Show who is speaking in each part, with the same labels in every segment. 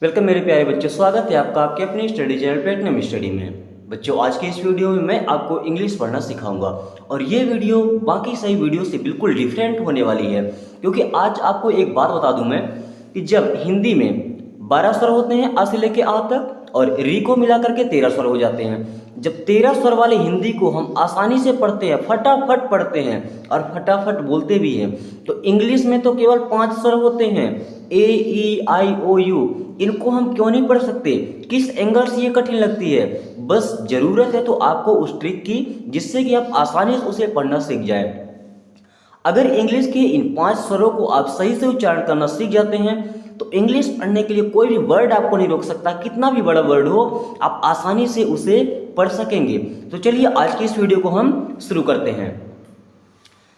Speaker 1: Welcome मेरे प्यारे बच्चों, स्वागत है आपका आपके अपने स्टडी चैनल प्लेटिनम स्टडी में। बच्चों, आज के इस वीडियो में मैं आपको इंग्लिश पढ़ना सिखाऊंगा और ये वीडियो बाकी सही वीडियो से बिल्कुल डिफरेंट होने वाली है, क्योंकि आज आपको एक बात बता दूं मैं कि जब हिंदी में 12 स्वर होते हैं आ से लेके आ तक और री को मिला करके 13 स्वर हो जाते हैं। जब 13 स्वर वाले हिंदी को हम आसानी से पढ़ते हैं, फटाफट पढ़ते हैं और फटाफट बोलते भी हैं, तो इंग्लिश में तो केवल 5 स्वर होते हैं, ए ई आई ओ यू। इनको हम क्यों नहीं पढ़ सकते? किस एंगल से ये कठिन लगती है? बस जरूरत है तो आपको उस ट्रिक की, जिससे कि आप आसानी से उसे पढ़ना सीख जाए। अगर इंग्लिश के इन 5 स्वरों को आप सही से उच्चारण करना सीख जाते हैं तो इंग्लिश पढ़ने के लिए कोई भी वर्ड आपको नहीं रोक सकता। कितना भी बड़ा वर्ड हो, आप आसानी से उसे पढ़ सकेंगे। तो चलिए आज की इस वीडियो को हम शुरू करते हैं।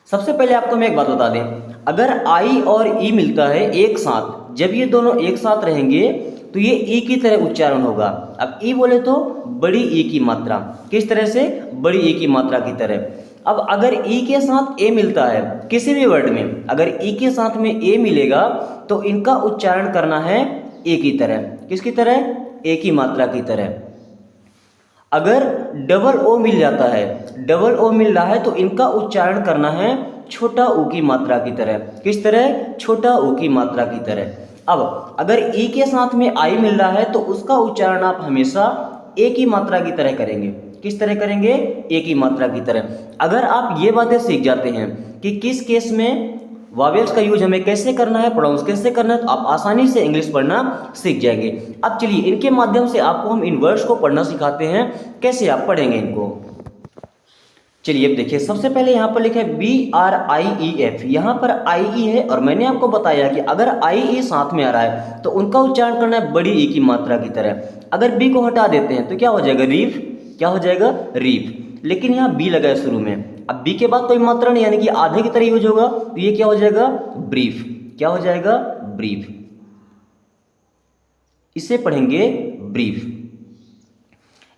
Speaker 1: सबसे पहले आपको मैं एक बात बता दें, अगर आई और ई मिलता है एक साथ, जब ये दोनों एक साथ रहेंगे तो ये ई की तरह उच्चारण होगा। अब ई बोले तो बड़ी ई की मात्रा, किस तरह से? बड़ी ई की मात्रा की तरह। अब अगर ई के साथ ए मिलता है किसी भी वर्ड में, अगर ई के साथ में ए मिलेगा तो इनका उच्चारण करना है ए की तरह। किसकी तरह? ए की मात्रा की तरह। अगर डबल ओ मिल जाता है, डबल ओ मिल रहा है तो इनका उच्चारण करना है छोटा ऊ की मात्रा की तरह। किस तरह? छोटा ऊ की मात्रा की तरह। अब अगर ई के साथ में आई मिल रहा है तो उसका उच्चारण आप हमेशा ए की मात्रा की तरह करेंगे। किस तरह करेंगे? ए की मात्रा की तरह। अगर आप ये बातें सीख जाते हैं कि किस केस में वॉवेल्स का यूज हमें कैसे करना है, प्रोनाउंस कैसे करना है, तो आप आसानी से इंग्लिश पढ़ना सीख जाएंगे। अब चलिए इनके माध्यम से आपको हम इन वर्ड्स को पढ़ना सिखाते हैं, कैसे आप पढ़ेंगे इनको। चलिए अब देखिए, सबसे पहले यहाँ पर लिखा है BRIEF। यहाँ पर IE है और मैंने आपको बताया कि अगर IE साथ में आ रहा है तो उनका उच्चारण करना है बड़ी ई की मात्रा की तरह। अगर बी को हटा देते हैं तो क्या हो जाएगा? रीफ। क्या हो जाएगा? रीफ। लेकिन यहाँ बी लगा है शुरू में, अब बी के बाद कोई मात्रा नहीं, यानी कि आधे की तरह यूज होगा, तो ये क्या हो जाएगा? ब्रीफ। क्या हो जाएगा? ब्रीफ। इसे पढ़ेंगे ब्रीफ।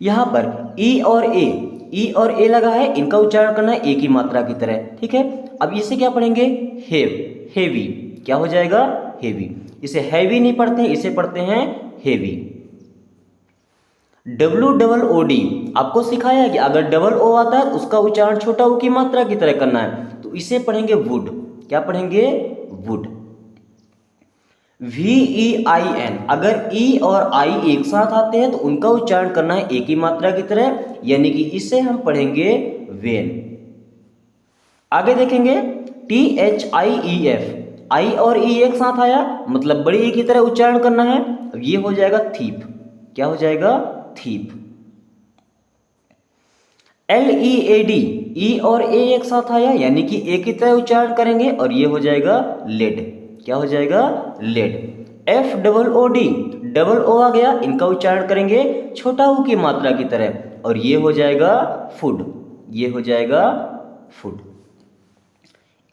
Speaker 1: यहां पर ई और ए लगा है, इनका उच्चारण करना है ए की मात्रा की तरह। ठीक है, अब इसे क्या पढ़ेंगे? Have, heavy. क्या हो जाएगा? हेवी। इसे हैवी नहीं पढ़ते हैं, इसे पढ़ते हैं हेवी। WOOD आपको सिखाया है कि अगर डबल ओ आता है उसका उच्चारण छोटा ऊ की मात्रा की तरह करना है, तो इसे पढ़ेंगे वुड। क्या पढ़ेंगे? वुड। VEIN, अगर ई और आई एक साथ आते हैं तो उनका उच्चारण करना है ए की मात्रा की तरह, यानी कि इसे हम पढ़ेंगे वेन। आगे देखेंगे THIEF, आई और ई एक साथ आया मतलब बड़ी ई की तरह उच्चारण करना है, अब ये हो जाएगा थीप। क्या हो जाएगा? थीप। LEAD, ई और ए एक साथ आया यानी कि ए की तरह उच्चारण करेंगे और ये हो जाएगा लेड। क्या हो जाएगा? लेड। FOOD, डबल ओ आ गया, इनका उच्चारण करेंगे छोटा ऊ की मात्रा की तरह और ये हो जाएगा फूड। ये हो जाएगा फूड।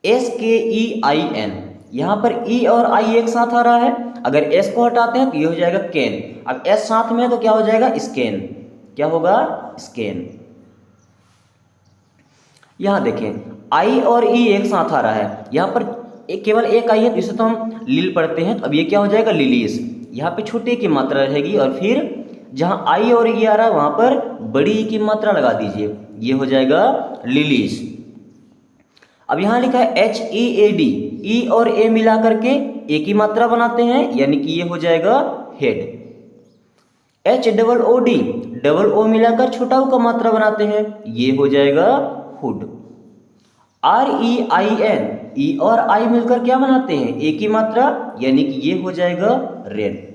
Speaker 1: SKEIN, यहाँ पर ई और आई एक साथ आ रहा है, अगर एस को हटाते हैं तो ये हो जाएगा कैन। अब एस साथ में है तो क्या हो जाएगा? स्कैन। क्या होगा? स्कैन। यहां देखें आई और ई एक साथ आ रहा है, यहां पर केवल एक आई है, इसे तो हम लिल पढ़ते हैं, तो अब ये क्या हो जाएगा? लिलीज। यहाँ पे छोटे की मात्रा रहेगी और फिर जहां आई और ई आ रहा है वहां पर बड़ी ई की मात्रा लगा दीजिए, ये हो जाएगा लिलीज। अब यहां लिखा है HEAD, ई और ए मिला करके ए की मात्रा बनाते हैं, यानी कि ये हो जाएगा हेड। HOOD, डबल ओ मिलाकर छोटा ऊ का मात्रा बनाते हैं, ये हो जाएगा हुड। REIN, ई और आई मिलकर क्या बनाते हैं? ए की मात्रा, यानी कि ये हो जाएगा रेन।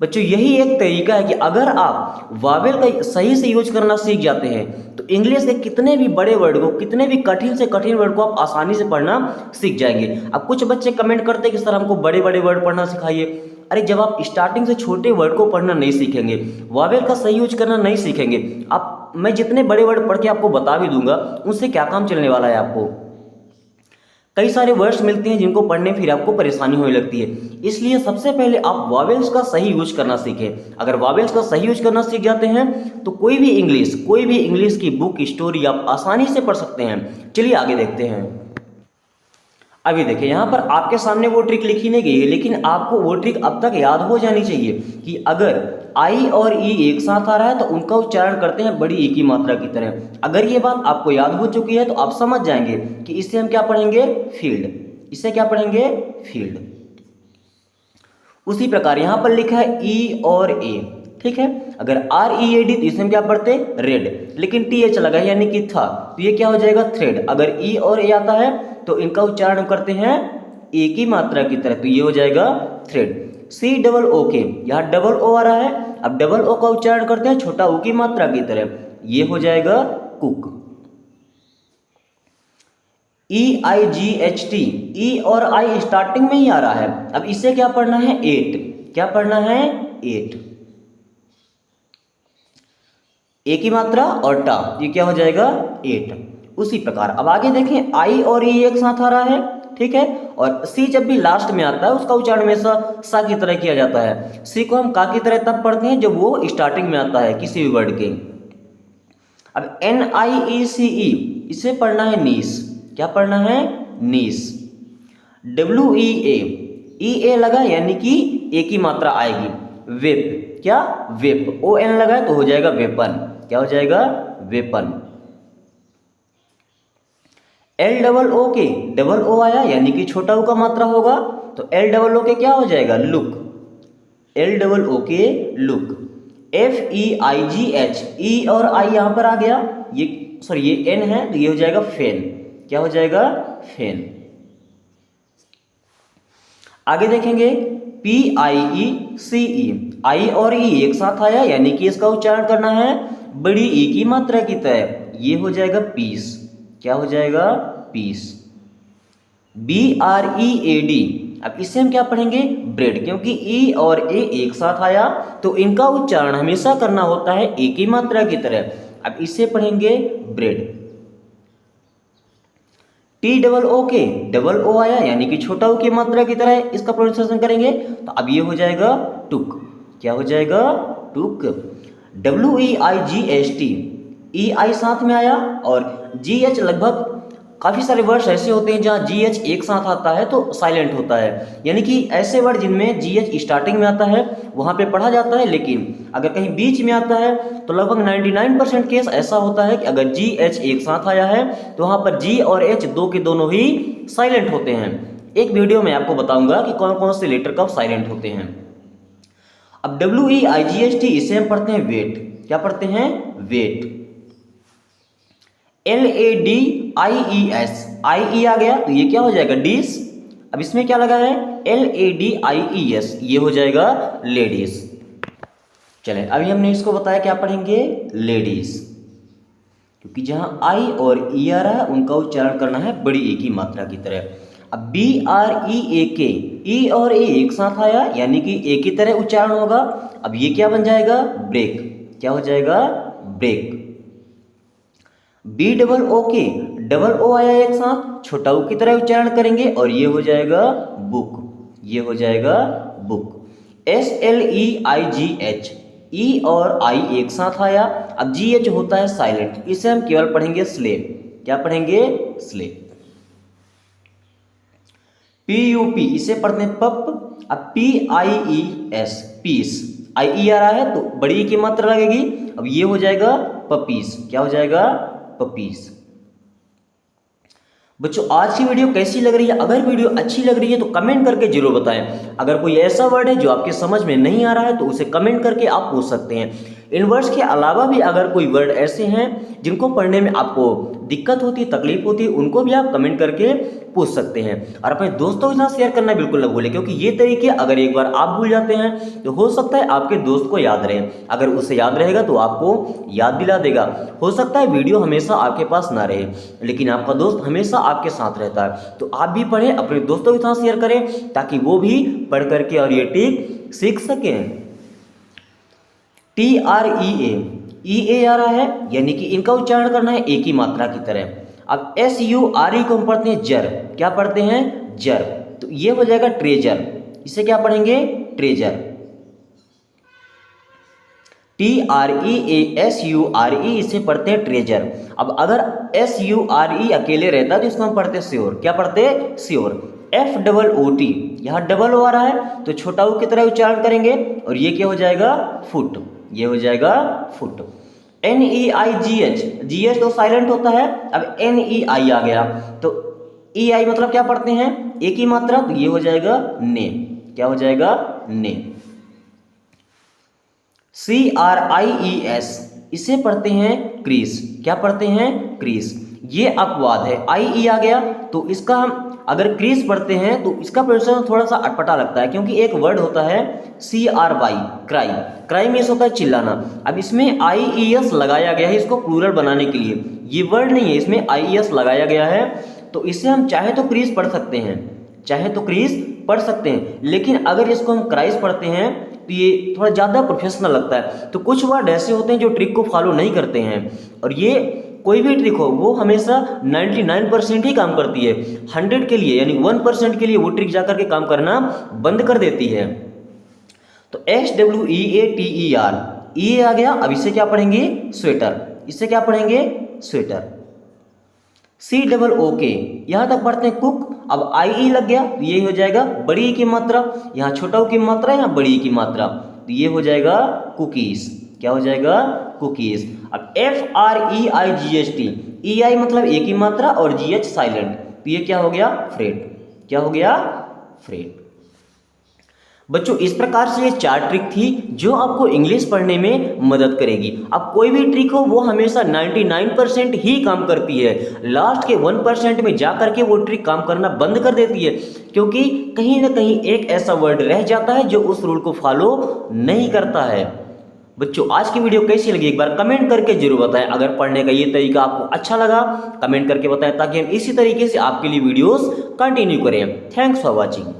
Speaker 1: बच्चों, यही एक तरीका है कि अगर आप वावेल का सही से यूज करना सीख जाते हैं तो इंग्लिश के कितने भी बड़े वर्ड को, कितने भी कठिन से कठिन वर्ड को आप आसानी से पढ़ना सीख जाएंगे। अब कुछ बच्चे कमेंट करते हैं कि सर हमको बड़े बड़े वर्ड पढ़ना सिखाइए। अरे जब आप स्टार्टिंग से छोटे वर्ड को पढ़ना नहीं सीखेंगे, वावेल का सही यूज करना नहीं सीखेंगे, मैं जितने बड़े वर्ड पढ़ के आपको बता भी दूंगा उनसे क्या काम चलने वाला है। आपको कई सारे वर्ड्स मिलते हैं जिनको पढ़ने फिर आपको परेशानी होने लगती है, इसलिए सबसे पहले आप वॉवेल्स का सही यूज करना सीखें। अगर वॉवेल्स का सही यूज करना सीख जाते हैं तो कोई भी इंग्लिश की बुक, स्टोरी आप आसानी से पढ़ सकते हैं। चलिए आगे देखते हैं। अभी देखिए यहाँ पर आपके सामने वो ट्रिक लिखी नहीं गई है, लेकिन आपको वो ट्रिक अब तक याद हो जानी चाहिए कि अगर आई और ई एक साथ आ रहा है तो उनका उच्चारण करते हैं बड़ी ई की मात्रा की तरह। अगर ये बात आपको याद हो चुकी है तो आप समझ जाएंगे कि इससे हम क्या पढ़ेंगे, फील्ड। इससे क्या पढ़ेंगे, फील्ड। उसी प्रकार यहाँ पर लिखा है ई और ए, ठीक है। अगर आर ई ए डी तो इसे हम क्या पढ़ते, रेड, लेकिन टी एच लगा है यानी कि था, तो ये क्या हो जाएगा, थ्रेड। अगर ई और ए आता है तो इनका उच्चारण करते हैं ए की मात्रा की तरह, तो ये हो जाएगा थ्रेड। सी डबल ओ के, यहाँ डबल ओ आ रहा है, अब डबल ओ का उच्चारण करते हैं छोटा ओ की मात्रा की तरह, ये हो जाएगा cook. E I G H T, ई और आई स्टार्टिंग में ही आ रहा है, अब इसे क्या पढ़ना है, एट। क्या पढ़ना है, एट। ए की मात्रा और टा, ये क्या हो जाएगा, एट। उसी प्रकार अब आगे देखें, आई और ई एक साथ आ रहा है, ठीक है, और सी जब भी लास्ट में आता है उसका उच्चारण हमेशा सा की तरह किया जाता है। सी को हम का की तरह तब पढ़ते हैं जब वो स्टार्टिंग में आता है किसी भी वर्ड के। अब एन आई ई सी ई, इसे पढ़ना है नीस। क्या पढ़ना है, नीस। डब्ल्यू ई ए, ई ए लगा यानी कि ए की मात्रा आएगी। वेप, क्या, वेप, ओ एन लगा तो हो जाएगा वेपन। क्या हो जाएगा, वेपन। एल डबल ओ के, डबल ओ आया यानी कि छोटा ओ का मात्रा होगा, तो एल डबल ओ के क्या हो जाएगा, लुक। एल डबल ओ के look. F E I G H, ई और आई यहां पर आ गया, ये सॉरी ये एन है तो ये हो जाएगा फेन। क्या हो जाएगा, फेन। आगे देखेंगे पी आई ई सी ई, आई और ई एक साथ आया यानी कि इसका उच्चारण करना है बड़ी ई की मात्रा की तरह, ये हो जाएगा पीस। क्या हो जाएगा, piece. B R E A D, अब इसे हम क्या पढ़ेंगे, ब्रेड, क्योंकि ई और ए एक साथ आया तो इनका उच्चारण हमेशा करना होता है ए की मात्रा की तरह, अब इसे पढ़ेंगे ब्रेड। टी डबल ओ के, डबल ओ आया यानी कि छोटा ओ की मात्रा की तरह इसका प्रोनाउंसिएशन करेंगे, तो अब ये हो जाएगा टुक। क्या हो जाएगा, टुक। W E I G H T, ई आई साथ में आया और जी एच, लगभग काफ़ी सारे वर्ड्स ऐसे होते हैं जहाँ जी एच एक साथ आता है तो साइलेंट होता है, यानी कि ऐसे वर्ड जिनमें जी एच स्टार्टिंग में आता है वहाँ पे पढ़ा जाता है, लेकिन अगर कहीं बीच में आता है तो लगभग 99% केस ऐसा होता है कि अगर जी एच एक साथ आया है तो वहाँ पर जी और एच दो के दोनों ही साइलेंट होते हैं। एक वीडियो में आपको बताऊंगा कि कौन कौन से लेटर कब साइलेंट होते हैं। अब W E I G H T, इसे हम पढ़ते हैं वेट। क्या पढ़ते हैं, weight. L A D I E S, I E आ गया तो ये क्या हो जाएगा, डिस। अब इसमें क्या लगा है, L A D I E S, ये हो जाएगा लेडीज। चले अभी हमने इसको बताया क्या पढ़ेंगे, लेडीज, क्योंकि जहां आई और ई आ रहा है उनका उच्चारण करना है बड़ी ए की मात्रा की तरह। अब बी आर ई ए के, ई और ए एक साथ आया यानी कि ए की तरह उच्चारण होगा, अब ये क्या बन जाएगा, ब्रेक। क्या हो जाएगा, ब्रेक। बी डबल ओ के, डबल ओ आया एक साथ, छोटा ओ की तरह उच्चारण करेंगे और ये हो जाएगा बुक। ये हो जाएगा book. S L E I G H, ई और आई एक साथ आया, अब जी एच होता है साइलेंट, इसे हम केवल पढ़ेंगे स्लेव। क्या पढ़ेंगे, स्लेव। पी यू पी, इसे पढ़ते हैं पप। अब P I E S, piece, I E आ रहा है तो बड़ी की मात्रा लगेगी, अब ये हो जाएगा पपीस। क्या हो जाएगा, पपीस। बच्चों आज की वीडियो कैसी लग रही है, अगर वीडियो अच्छी लग रही है तो कमेंट करके जरूर बताएं। अगर कोई ऐसा वर्ड है जो आपके समझ में नहीं आ रहा है तो उसे कमेंट करके आप पूछ सकते हैं। इन वर्ड्स के अलावा भी अगर कोई वर्ड ऐसे हैं जिनको पढ़ने में आपको दिक्कत होती है, तकलीफ होती है, उनको भी आप कमेंट करके पूछ सकते हैं। और अपने दोस्तों के साथ शेयर करना बिल्कुल न भूलें, क्योंकि ये तरीके अगर एक बार आप भूल जाते हैं तो हो सकता है आपके दोस्त को याद रहे, अगर उसे याद रहेगा तो आपको याद दिला देगा। हो सकता है वीडियो हमेशा आपके पास ना रहे लेकिन आपका दोस्त हमेशा आपके साथ रहता है, तो आप भी पढ़ें, अपने दोस्तों के साथ शेयर करें ताकि वो भी पढ़ करके और ये टिक सीख सकें। टी आर ई ए आ रहा है यानी कि इनका उच्चारण करना है ए की मात्रा की तरह। अब एस यू आर ई को हम पढ़ते हैं जर। क्या पढ़ते हैं, जर, तो ये हो जाएगा ट्रेजर, इसे क्या पढ़ेंगे, ट्रेजर। TREASURE, इसे पढ़ते हैं ट्रेजर। अब अगर SURE अकेले रहता है तो इसको हम पढ़ते श्योर। क्या पढ़ते हैं? श्योर। FOOT, यहाँ डबल ओ आ रहा है तो छोटा ऊ की तरह उच्चारण करेंगे और ये क्या हो जाएगा? फुट। ये हो जाएगा फुट। NEIGH, GH तो साइलेंट होता है, अब NEI आ गया तो EI मतलब क्या पढ़ते हैं? एक ही मात्रा, तो ये हो जाएगा ने। क्या हो जाएगा? ने। CRIES, इसे पढ़ते हैं क्रीस। क्या पढ़ते हैं? क्रीस। ये अपवाद है, IE आ गया तो इसका हम अगर क्रीस पढ़ते हैं तो इसका प्रोनाउंसिएशन थोड़ा सा अटपटा लगता है, क्योंकि एक वर्ड होता है CRY, क्राई। क्राई मीन्स होता है चिल्लाना। अब इसमें IES लगाया गया है इसको प्लूरल बनाने के लिए। ये वर्ड नहीं है, इसमें IES लगाया गया है, तो इससे हम चाहे तो क्रीस पढ़ सकते हैं, चाहे तो क्रीस पढ़ सकते हैं, लेकिन अगर इसको हम क्राइस पढ़ते हैं तो ये थोड़ा ज़्यादा प्रोफेशनल लगता है। तो कुछ वर्ड ऐसे होते हैं जो ट्रिक को फॉलो नहीं करते हैं, और ये कोई भी ट्रिक हो वो हमेशा 99% ही काम करती है। 100 के लिए यानी 1% के लिए वो ट्रिक जाकर के काम करना बंद कर देती है। तो SWEATER, ये आ गया। अब इसे क्या पढ़ेंगे? स्वेटर। इसे क्या पढ़ेंगे? स्वेटर। COOK, यहाँ तक पढ़ते हैं कुक। अब IE लग गया तो ये हो जाएगा बड़ी ई की मात्रा, यहाँ छोटा ऊ की मात्रा, यहाँ बड़ी ई की मात्रा, तो ये हो जाएगा कुकीज। क्या हो जाएगा? कुकीज। अब FREIGHT, EI मतलब एक ही मात्रा और GH साइलेंट, तो ये क्या हो गया? फ्रेट। क्या हो गया? फ्रेट। बच्चों इस प्रकार से ये 4 ट्रिक थी जो आपको इंग्लिश पढ़ने में मदद करेगी। अब कोई भी ट्रिक हो वो हमेशा 99% ही काम करती है, लास्ट के 1% में जाकर के वो ट्रिक काम करना बंद कर देती है, क्योंकि कहीं ना कहीं एक ऐसा वर्ड रह जाता है जो उस रूल को फॉलो नहीं करता है। बच्चों आज की वीडियो कैसी लगी एक बार कमेंट करके जरूर बताएं। अगर पढ़ने का ये तरीका आपको अच्छा लगा कमेंट करके बताएं, ताकि हम इसी तरीके से आपके लिए वीडियोस कंटिन्यू करें। Thanks for watching.